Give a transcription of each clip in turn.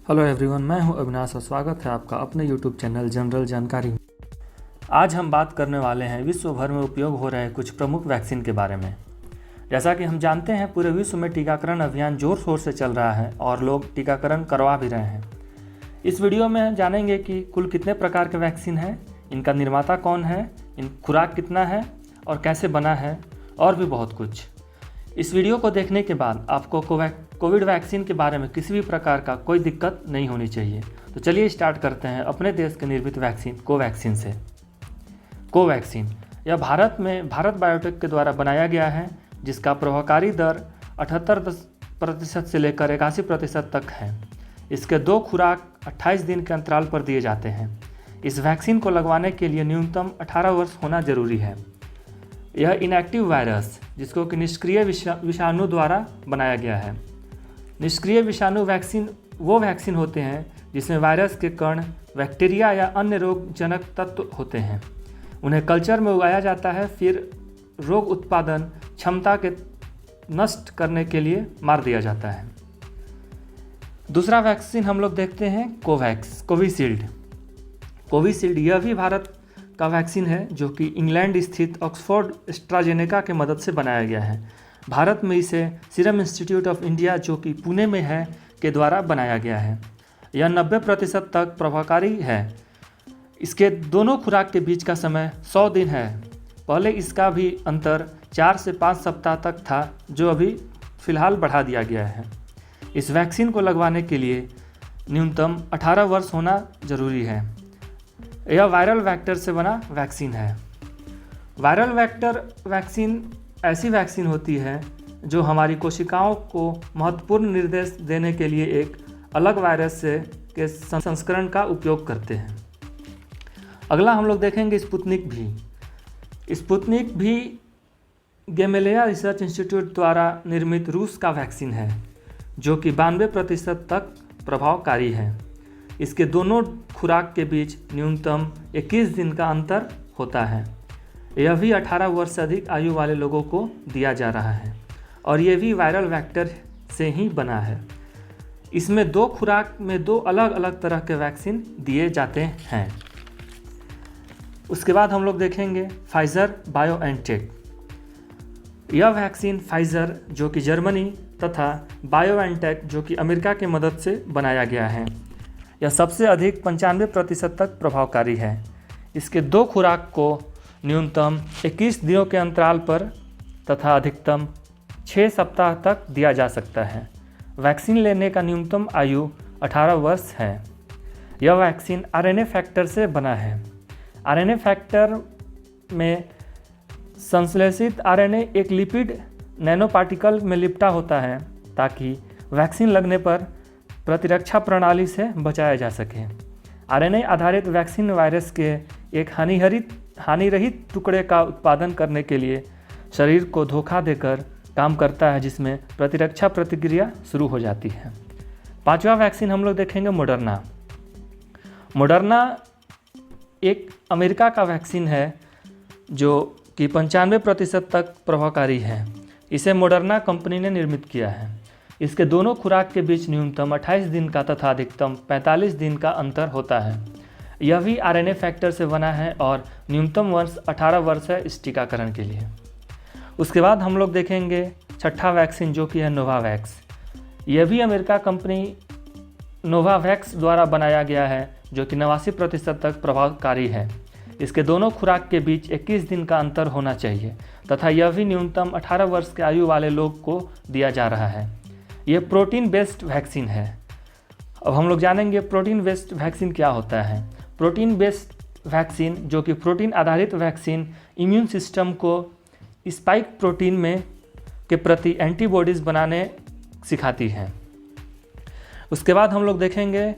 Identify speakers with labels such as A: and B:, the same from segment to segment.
A: Hello everyone, मैं हूं अविनाश और स्वागत है आपका अपने यूट्यूब चैनल जनरल जानकारी। आज हम बात करने वाले हैं विश्व भर में उपयोग हो रहे कुछ प्रमुख वैक्सीन के बारे में। जैसा कि हम जानते हैं, पूरे विश्व में टीकाकरण अभियान जोर शोर से चल रहा है और लोग टीकाकरण करवा भी रहे हैं। इस वीडियो में हम जानेंगे कि कुल कितने प्रकार के वैक्सीन हैं, इनका निर्माता कौन है, इन खुराक कितना है और कैसे बना है, और भी बहुत कुछ। इस वीडियो को देखने के बाद आपको कोविड वैक्सीन के बारे में किसी भी प्रकार का कोई दिक्कत नहीं होनी चाहिए। तो चलिए स्टार्ट करते हैं अपने देश के निर्मित वैक्सीन कोवैक्सीन से। कोवैक्सीन यह भारत बायोटेक के द्वारा बनाया गया है, जिसका प्रभावकारी दर 78% से लेकर 81% तक है। इसके 2 खुराक 28 दिन के अंतराल पर दिए जाते हैं। इस वैक्सीन को लगवाने के लिए न्यूनतम 18 वर्ष होना जरूरी है। यह इनएक्टिव वायरस, जिसको कि निष्क्रिय विषाणु द्वारा बनाया गया है। निष्क्रिय विषाणु वैक्सीन वो वैक्सीन होते हैं जिसमें वायरस के कण, बैक्टीरिया या अन्य रोगजनक तत्व होते हैं। उन्हें कल्चर में उगाया जाता है, फिर रोग उत्पादन क्षमता के नष्ट करने के लिए मार दिया जाता है। दूसरा वैक्सीन हम लोग देखते हैं कोविशील्ड। कोविशील्ड यह भी भारत का वैक्सीन है, जो कि इंग्लैंड स्थित ऑक्सफोर्ड एस्ट्राजेनेका के मदद से बनाया गया है। भारत में इसे सीरम इंस्टीट्यूट ऑफ इंडिया, जो कि पुणे में है, के द्वारा बनाया गया है। यह 90% तक प्रभावकारी है। इसके दोनों खुराक के बीच का समय 100 दिन है। पहले इसका भी अंतर 4 से 5 सप्ताह तक था, जो अभी फ़िलहाल बढ़ा दिया गया है। इस वैक्सीन को लगवाने के लिए न्यूनतम 18 वर्ष होना जरूरी है। यह वायरल वेक्टर से बना वैक्सीन है। वायरल वेक्टर वैक्सीन ऐसी वैक्सीन होती है जो हमारी कोशिकाओं को महत्वपूर्ण निर्देश देने के लिए एक अलग वायरस के संस्करण का उपयोग करते हैं। अगला हम लोग देखेंगे स्पुतनिक भी गेमेलिया रिसर्च इंस्टीट्यूट द्वारा निर्मित रूस का वैक्सीन है, जो कि 92% तक प्रभावकारी है। इसके दोनों खुराक के बीच न्यूनतम 21 दिन का अंतर होता है। यह भी 18 वर्ष से अधिक आयु वाले लोगों को दिया जा रहा है और यह भी वायरल वेक्टर से ही बना है। इसमें 2 खुराक में 2 अलग अलग तरह के वैक्सीन दिए जाते हैं। उसके बाद हम लोग देखेंगे फाइज़र बायोएनटेक। यह वैक्सीन फाइज़र, जो कि जर्मनी, तथा बायोएनटेक, जो कि अमेरिका की मदद से बनाया गया है। यह सबसे अधिक 95% तक प्रभावकारी है। इसके 2 खुराक को न्यूनतम 21 दिनों के अंतराल पर तथा अधिकतम 6 सप्ताह तक दिया जा सकता है। वैक्सीन लेने का न्यूनतम आयु 18 वर्ष है। यह वैक्सीन आरएनए फैक्टर से बना है। आरएनए फैक्टर में संश्लेषित आरएनए एक लिपिड नैनो पार्टिकल में लिपटा होता है, ताकि वैक्सीन लगने पर प्रतिरक्षा प्रणाली से बचाया जा सके। आरएनए आधारित वैक्सीन वायरस के एक हानिरहित टुकड़े का उत्पादन करने के लिए शरीर को धोखा देकर काम करता है, जिसमें प्रतिरक्षा प्रतिक्रिया शुरू हो जाती है। 5वां वैक्सीन हम लोग देखेंगे मोडर्ना। मोडर्ना एक अमेरिका का वैक्सीन है, जो कि 95% तक प्रभावकारी है। इसे मोडर्ना कंपनी ने निर्मित किया है। इसके दोनों खुराक के बीच न्यूनतम 28 दिन का तथा अधिकतम 45 दिन का अंतर होता है। यह भी आरएनए फैक्टर से बना है और न्यूनतम वर्ष 18 वर्ष है इस टीकाकरण के लिए। उसके बाद हम लोग देखेंगे 6ठा वैक्सीन, जो कि है नोवावैक्स। यह भी अमेरिका कंपनी नोवावैक्स द्वारा बनाया गया है, जो कि 89% तक प्रभावकारी है। इसके दोनों खुराक के बीच 21 दिन का अंतर होना चाहिए तथा यह भी न्यूनतम 18 वर्ष के आयु वाले लोग को दिया जा रहा है। ये प्रोटीन बेस्ड वैक्सीन है। अब हम लोग जानेंगे प्रोटीन बेस्ड वैक्सीन क्या होता है। प्रोटीन बेस्ड वैक्सीन, जो कि प्रोटीन आधारित वैक्सीन, इम्यून सिस्टम को स्पाइक प्रोटीन में के प्रति एंटीबॉडीज़ बनाने सिखाती है। उसके बाद हम लोग देखेंगे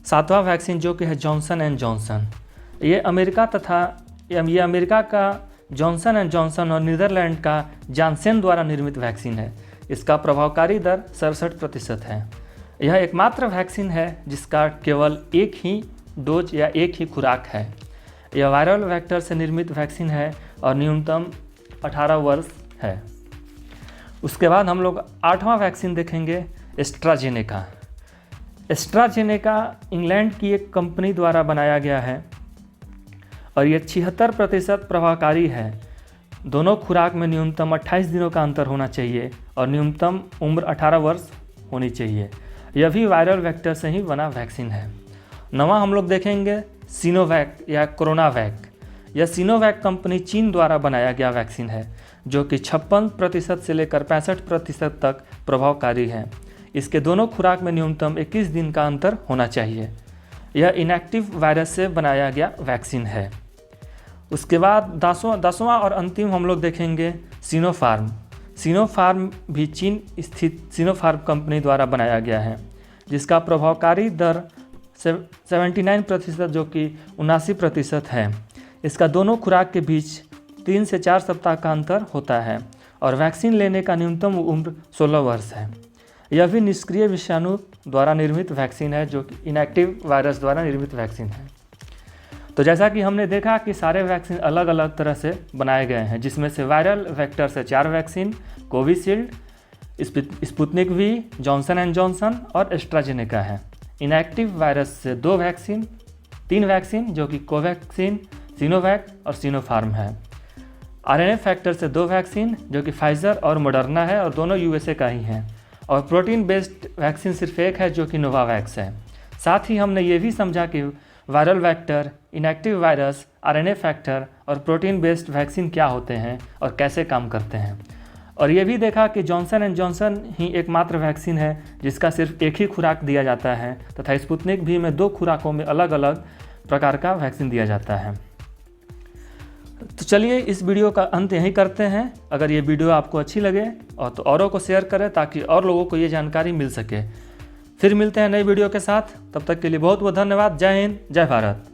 A: 7वां वैक्सीन, जो कि है जॉनसन एंड जॉनसन। ये अमेरिका का जॉनसन एंड जॉनसन और नीदरलैंड का जानसेन द्वारा निर्मित वैक्सीन है। इसका प्रभावकारी दर 67% है। यह एकमात्र वैक्सीन है जिसका केवल एक ही डोज या एक ही खुराक है। यह वायरल वेक्टर से निर्मित वैक्सीन है और न्यूनतम 18 वर्ष है। उसके बाद हम लोग 8वां वैक्सीन देखेंगे एस्ट्राजेनेका। एस्ट्राजेनेका इंग्लैंड की एक कंपनी द्वारा बनाया गया है और ये 76% प्रभावकारी है। दोनों खुराक में न्यूनतम 28 दिनों का अंतर होना चाहिए और न्यूनतम उम्र 18 वर्ष होनी चाहिए। यह भी वायरल वेक्टर से ही बना वैक्सीन है। नवा हम लोग देखेंगे सिनोवैक या कोरोनावैक। यह सिनोवैक कंपनी चीन द्वारा बनाया गया वैक्सीन है जो कि 56% से लेकर 65% तक प्रभावकारी है। इसके दोनों खुराक में न्यूनतम 21 दिन का अंतर होना चाहिए। यह इनएक्टिव वायरस से बनाया गया वैक्सीन है। उसके बाद 10वां और अंतिम हम लोग देखेंगे सिनोफार्म। सिनोफार्म भी चीन स्थित सिनोफार्म कंपनी द्वारा बनाया गया है जिसका प्रभावकारी दर 79% जो कि 79% है। इसका दोनों खुराक के बीच 3 से 4 सप्ताह का अंतर होता है और वैक्सीन लेने का न्यूनतम उम्र 16 वर्ष है। यह भी निष्क्रिय विषाणु द्वारा निर्मित वैक्सीन है जो कि इनएक्टिव वायरस द्वारा निर्मित वैक्सीन है। तो जैसा कि हमने देखा कि सारे वैक्सीन अलग अलग तरह से बनाए गए हैं, जिसमें से वायरल वेक्टर से 4 vaccine, Covishield, Sputnik V, Johnson and Johnson और एस्ट्राजेनेका है। इनएक्टिव वायरस से 2 वैक्सीन, 3 वैक्सीन जो कि कोवैक्सीन, सिनोवैक और सिनोफार्म है। आरएनए फैक्टर से 2 वैक्सीन जो कि फाइजर और मॉडर्ना है और दोनों यूएसए का ही है। और प्रोटीन बेस्ड वैक्सीन सिर्फ एक है जो कि नोवावैक्स है। साथ ही हमने ये भी समझा कि viral vector, inactive virus, RNA factor और प्रोटीन बेस्ड वैक्सीन क्या होते हैं और कैसे काम करते हैं। और ये भी देखा कि जॉनसन एंड जॉनसन ही एकमात्र वैक्सीन है जिसका सिर्फ एक ही खुराक दिया जाता है तथा स्पुतनिक भी में 2 खुराकों में अलग अलग प्रकार का वैक्सीन दिया जाता है। तो चलिए इस वीडियो का अंत यहीं करते हैं। अगर ये वीडियो आपको अच्छी लगे और तो औरों को शेयर करें ताकि और लोगों को ये जानकारी मिल सके। फिर मिलते हैं नई वीडियो के साथ, तब तक के लिए बहुत बहुत धन्यवाद। जय हिंद, जय भारत।